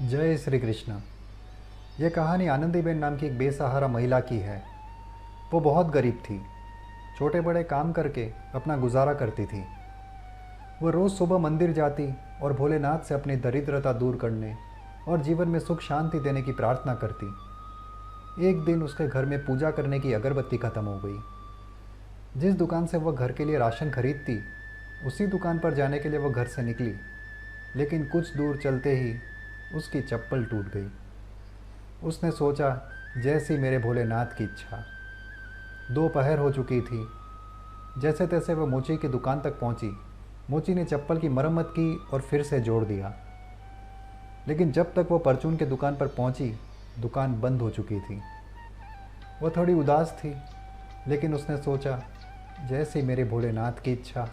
जय श्री कृष्ण। यह कहानी आनंदीबेन नाम की एक बेसहारा महिला की है। वो बहुत गरीब थी। छोटे बड़े काम करके अपना गुजारा करती थी। वो रोज़ सुबह मंदिर जाती और भोलेनाथ से अपनी दरिद्रता दूर करने और जीवन में सुख शांति देने की प्रार्थना करती। एक दिन उसके घर में पूजा करने की अगरबत्ती खत्म हो गई। जिस दुकान से वह घर के लिए राशन खरीदती, उसी दुकान पर जाने के लिए वह घर से निकली, लेकिन कुछ दूर चलते ही उसकी चप्पल टूट गई। उसने सोचा, जैसी मेरे भोलेनाथ की इच्छा। दोपहर हो चुकी थी। जैसे तैसे वह मोची की दुकान तक पहुंची। मोची ने चप्पल की मरम्मत की और फिर से जोड़ दिया, लेकिन जब तक वो परचून की दुकान पर पहुंची, दुकान बंद हो चुकी थी। वह थोड़ी उदास थी, लेकिन उसने सोचा, जैसी मेरे भोलेनाथ की इच्छा।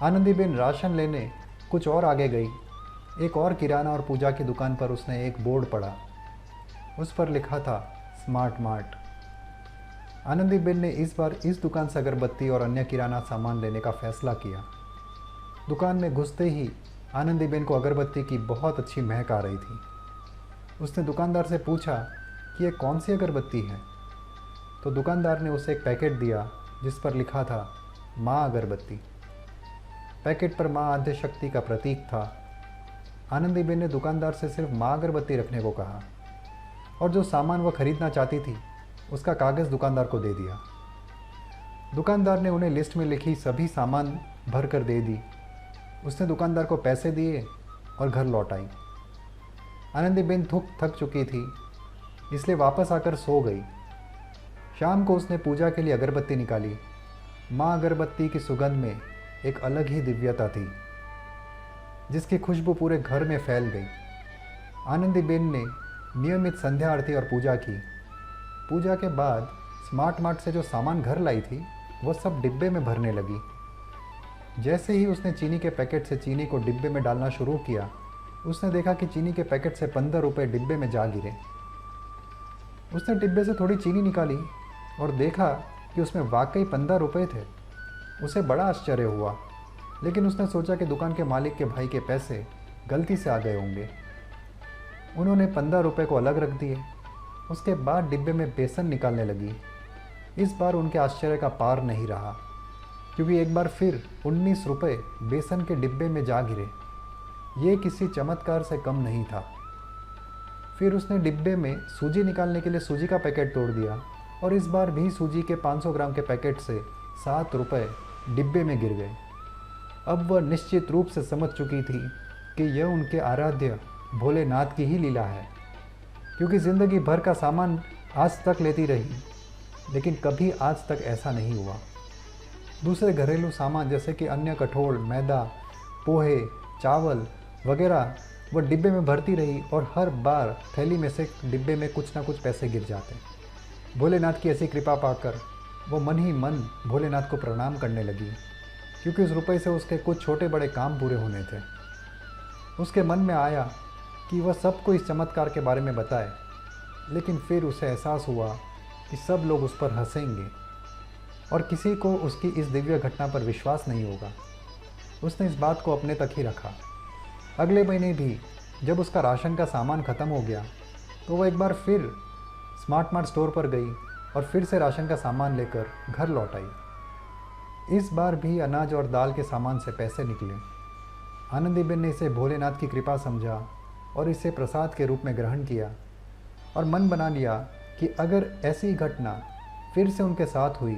आनंदीबेन राशन लेने कुछ और आगे गई। एक और किराना और पूजा की दुकान पर उसने एक बोर्ड पढ़ा। उस पर लिखा था स्मार्ट मार्ट। आनंदीबेन ने इस बार इस दुकान से अगरबत्ती और अन्य किराना सामान लेने का फैसला किया। दुकान में घुसते ही आनंदीबेन को अगरबत्ती की बहुत अच्छी महक आ रही थी। उसने दुकानदार से पूछा कि यह कौन सी अगरबत्ती है, तो दुकानदार ने उसे एक पैकेट दिया जिस पर लिखा था माँ अगरबत्ती। पैकेट पर माँ आद्यशक्ति का प्रतीक था। आनंदीबेन ने दुकानदार से सिर्फ माँ अगरबत्ती रखने को कहा और जो सामान वह खरीदना चाहती थी उसका कागज़ दुकानदार को दे दिया। दुकानदार ने उन्हें लिस्ट में लिखी सभी सामान भर कर दे दी। उसने दुकानदार को पैसे दिए और घर लौट आई। आनंदीबेन थक चुकी थी, इसलिए वापस आकर सो गई। शाम को उसने पूजा के लिए अगरबत्ती निकाली। माँ अगरबत्ती की सुगंध में एक अलग ही दिव्यता थी, जिसकी खुशबू पूरे घर में फैल गई। आनंदीबेन ने नियमित संध्या आरती और पूजा की। पूजा के बाद स्मार्ट मार्ट से जो सामान घर लाई थी वह सब डिब्बे में भरने लगी। जैसे ही उसने चीनी के पैकेट से चीनी को डिब्बे में डालना शुरू किया, उसने देखा कि चीनी के पैकेट से 15 रुपये डिब्बे में जा गिरे। उसने डिब्बे से थोड़ी चीनी निकाली और देखा कि उसमें वाकई 15 रुपये थे। उसे बड़ा आश्चर्य हुआ, लेकिन उसने सोचा कि दुकान के मालिक के भाई के पैसे गलती से आ गए होंगे। उन्होंने 15 रुपये को अलग रख दिए। उसके बाद डिब्बे में बेसन निकालने लगी। इस बार उनके आश्चर्य का पार नहीं रहा, क्योंकि एक बार फिर 19 रुपये बेसन के डिब्बे में जा गिरे। ये किसी चमत्कार से कम नहीं था। फिर उसने डिब्बे में सूजी निकालने के लिए सूजी का पैकेट तोड़ दिया और इस बार भी सूजी के 500 ग्राम के पैकेट से 7 रुपये डिब्बे में गिर गए। अब वह निश्चित रूप से समझ चुकी थी कि यह उनके आराध्य भोलेनाथ की ही लीला है, क्योंकि ज़िंदगी भर का सामान आज तक लेती रही, लेकिन कभी आज तक ऐसा नहीं हुआ। दूसरे घरेलू सामान जैसे कि अन्य कठोल, मैदा, पोहे, चावल वगैरह वह डिब्बे में भरती रही और हर बार थैली में से डिब्बे में कुछ ना कुछ पैसे गिर जाते। भोलेनाथ की ऐसी कृपा पाकर वो मन ही मन भोलेनाथ को प्रणाम करने लगी, क्योंकि उस रुपये से उसके कुछ छोटे बड़े काम पूरे होने थे। उसके मन में आया कि वह सबको इस चमत्कार के बारे में बताए, लेकिन फिर उसे एहसास हुआ कि सब लोग उस पर हंसेंगे और किसी को उसकी इस दिव्य घटना पर विश्वास नहीं होगा। उसने इस बात को अपने तक ही रखा। अगले महीने भी जब उसका राशन का सामान ख़त्म हो गया, तो वह एक बार फिर स्मार्ट मार्ट स्टोर पर गई और फिर से राशन का सामान लेकर घर लौट आई। इस बार भी अनाज और दाल के सामान से पैसे निकले। आनंदीबेन ने इसे भोलेनाथ की कृपा समझा और इसे प्रसाद के रूप में ग्रहण किया और मन बना लिया कि अगर ऐसी घटना फिर से उनके साथ हुई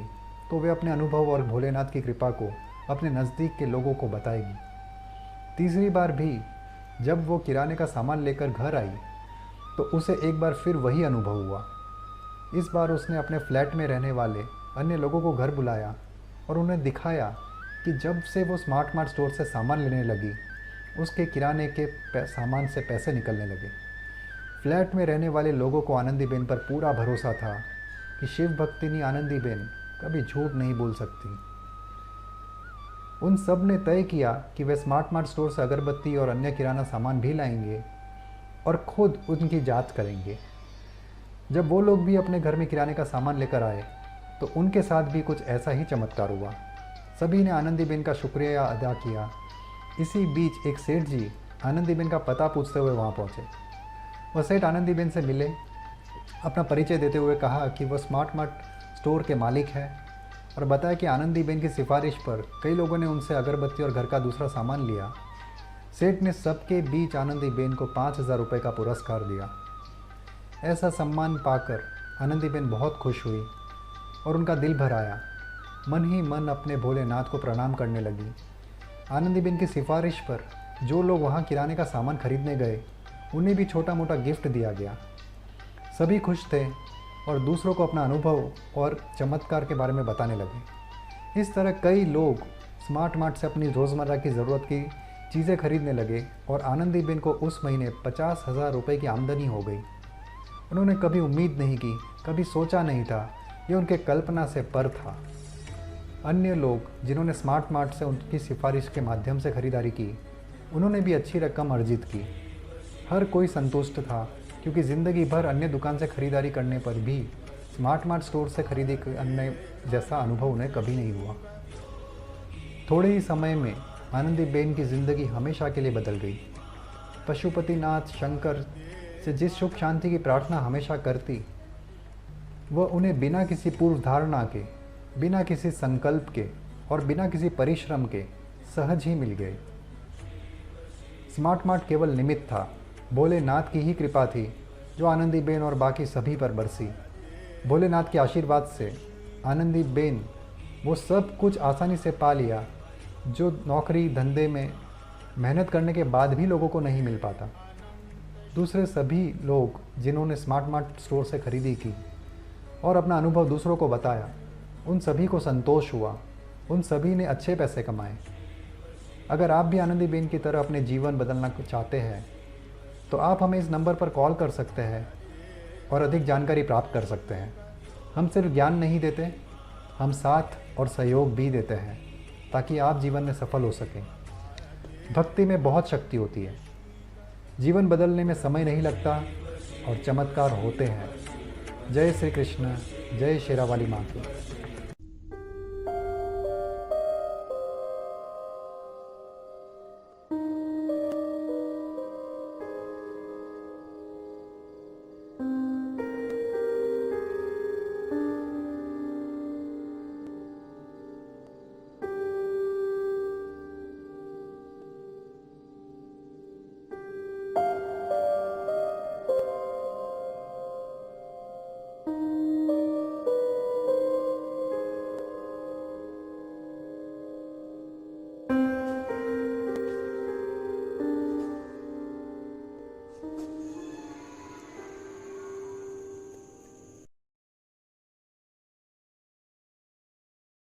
तो वे अपने अनुभव और भोलेनाथ की कृपा को अपने नज़दीक के लोगों को बताएगी। तीसरी बार भी जब वो किराने का सामान लेकर घर आई, तो उसे एक बार फिर वही अनुभव हुआ। इस बार उसने अपने फ्लैट में रहने वाले अन्य लोगों को घर बुलाया और उन्हें दिखाया कि जब से वो स्मार्ट मार्ट स्टोर से सामान लेने लगी, उसके किराने के सामान से पैसे निकलने लगे। फ्लैट में रहने वाले लोगों को आनंदीबेन पर पूरा भरोसा था कि शिव भक्तिनी आनंदीबेन कभी झूठ नहीं बोल सकती। उन सब ने तय किया कि वे स्मार्ट मार्ट स्टोर से अगरबत्ती और अन्य किराना सामान भी लाएंगे और खुद उनकी जांच करेंगे। जब वो लोग भी अपने घर में किराने का सामान लेकर आए, तो उनके साथ भी कुछ ऐसा ही चमत्कार हुआ। सभी ने आनंदीबेन का शुक्रिया अदा किया। इसी बीच एक सेठ जी आनंदीबेन का पता पूछते हुए वहाँ पहुँचे। वह सेठ आनंदीबेन से मिले, अपना परिचय देते हुए कहा कि वह स्मार्ट मार्ट स्टोर के मालिक हैं और बताया कि आनंदीबेन की सिफारिश पर कई लोगों ने उनसे अगरबत्ती और घर का दूसरा सामान लिया। सेठ ने सबके बीच आनंदीबेन को 5,000 रुपये का पुरस्कार दिया। ऐसा सम्मान पाकर आनंदीबेन बहुत खुश हुई और उनका दिल भर आया। मन ही मन अपने भोलेनाथ को प्रणाम करने लगी। आनंदीबेन की सिफारिश पर जो लोग वहाँ किराने का सामान खरीदने गए, उन्हें भी छोटा मोटा गिफ्ट दिया गया। सभी खुश थे और दूसरों को अपना अनुभव और चमत्कार के बारे में बताने लगे। इस तरह कई लोग स्मार्ट मार्ट से अपनी रोज़मर्रा की ज़रूरत की चीज़ें खरीदने लगे और आनंदीबेन को उस महीने 50,000 रुपये की आमदनी हो गई। उन्होंने कभी उम्मीद नहीं की, कभी सोचा नहीं था, ये उनके कल्पना से पर था। अन्य लोग जिन्होंने स्मार्ट मार्ट से उनकी सिफारिश के माध्यम से खरीदारी की, उन्होंने भी अच्छी रकम अर्जित की। हर कोई संतुष्ट था क्योंकि ज़िंदगी भर अन्य दुकान से खरीदारी करने पर भी स्मार्ट मार्ट स्टोर से खरीदी करने जैसा अनुभव उन्हें कभी नहीं हुआ। थोड़े ही समय में आनंदीबेन की ज़िंदगी हमेशा के लिए बदल गई। पशुपतिनाथ शंकर से जिस सुख शांति की प्रार्थना हमेशा करती, वह उन्हें बिना किसी पूर्व धारणा के, बिना किसी संकल्प के और बिना किसी परिश्रम के सहज ही मिल गए। स्मार्ट मार्ट केवल निमित्त था, भोलेनाथ की ही कृपा थी जो आनंदीबेन और बाकी सभी पर बरसी। भोलेनाथ के आशीर्वाद से आनंदीबेन वो सब कुछ आसानी से पा लिया जो नौकरी धंधे में मेहनत करने के बाद भी लोगों को नहीं मिल पाता। दूसरे सभी लोग जिन्होंने स्मार्ट मार्ट स्टोर से खरीदी की और अपना अनुभव दूसरों को बताया, उन सभी को संतोष हुआ, उन सभी ने अच्छे पैसे कमाए। अगर आप भी आनंदीबेन की तरह अपने जीवन बदलना चाहते हैं तो आप हमें इस नंबर पर कॉल कर सकते हैं और अधिक जानकारी प्राप्त कर सकते हैं। हम सिर्फ ज्ञान नहीं देते, हम साथ और सहयोग भी देते हैं ताकि आप जीवन में सफल हो सकें। भक्ति में बहुत शक्ति होती है, जीवन बदलने में समय नहीं लगता और चमत्कार होते हैं। जय श्री कृष्ण, जय शेरावाली माँ की।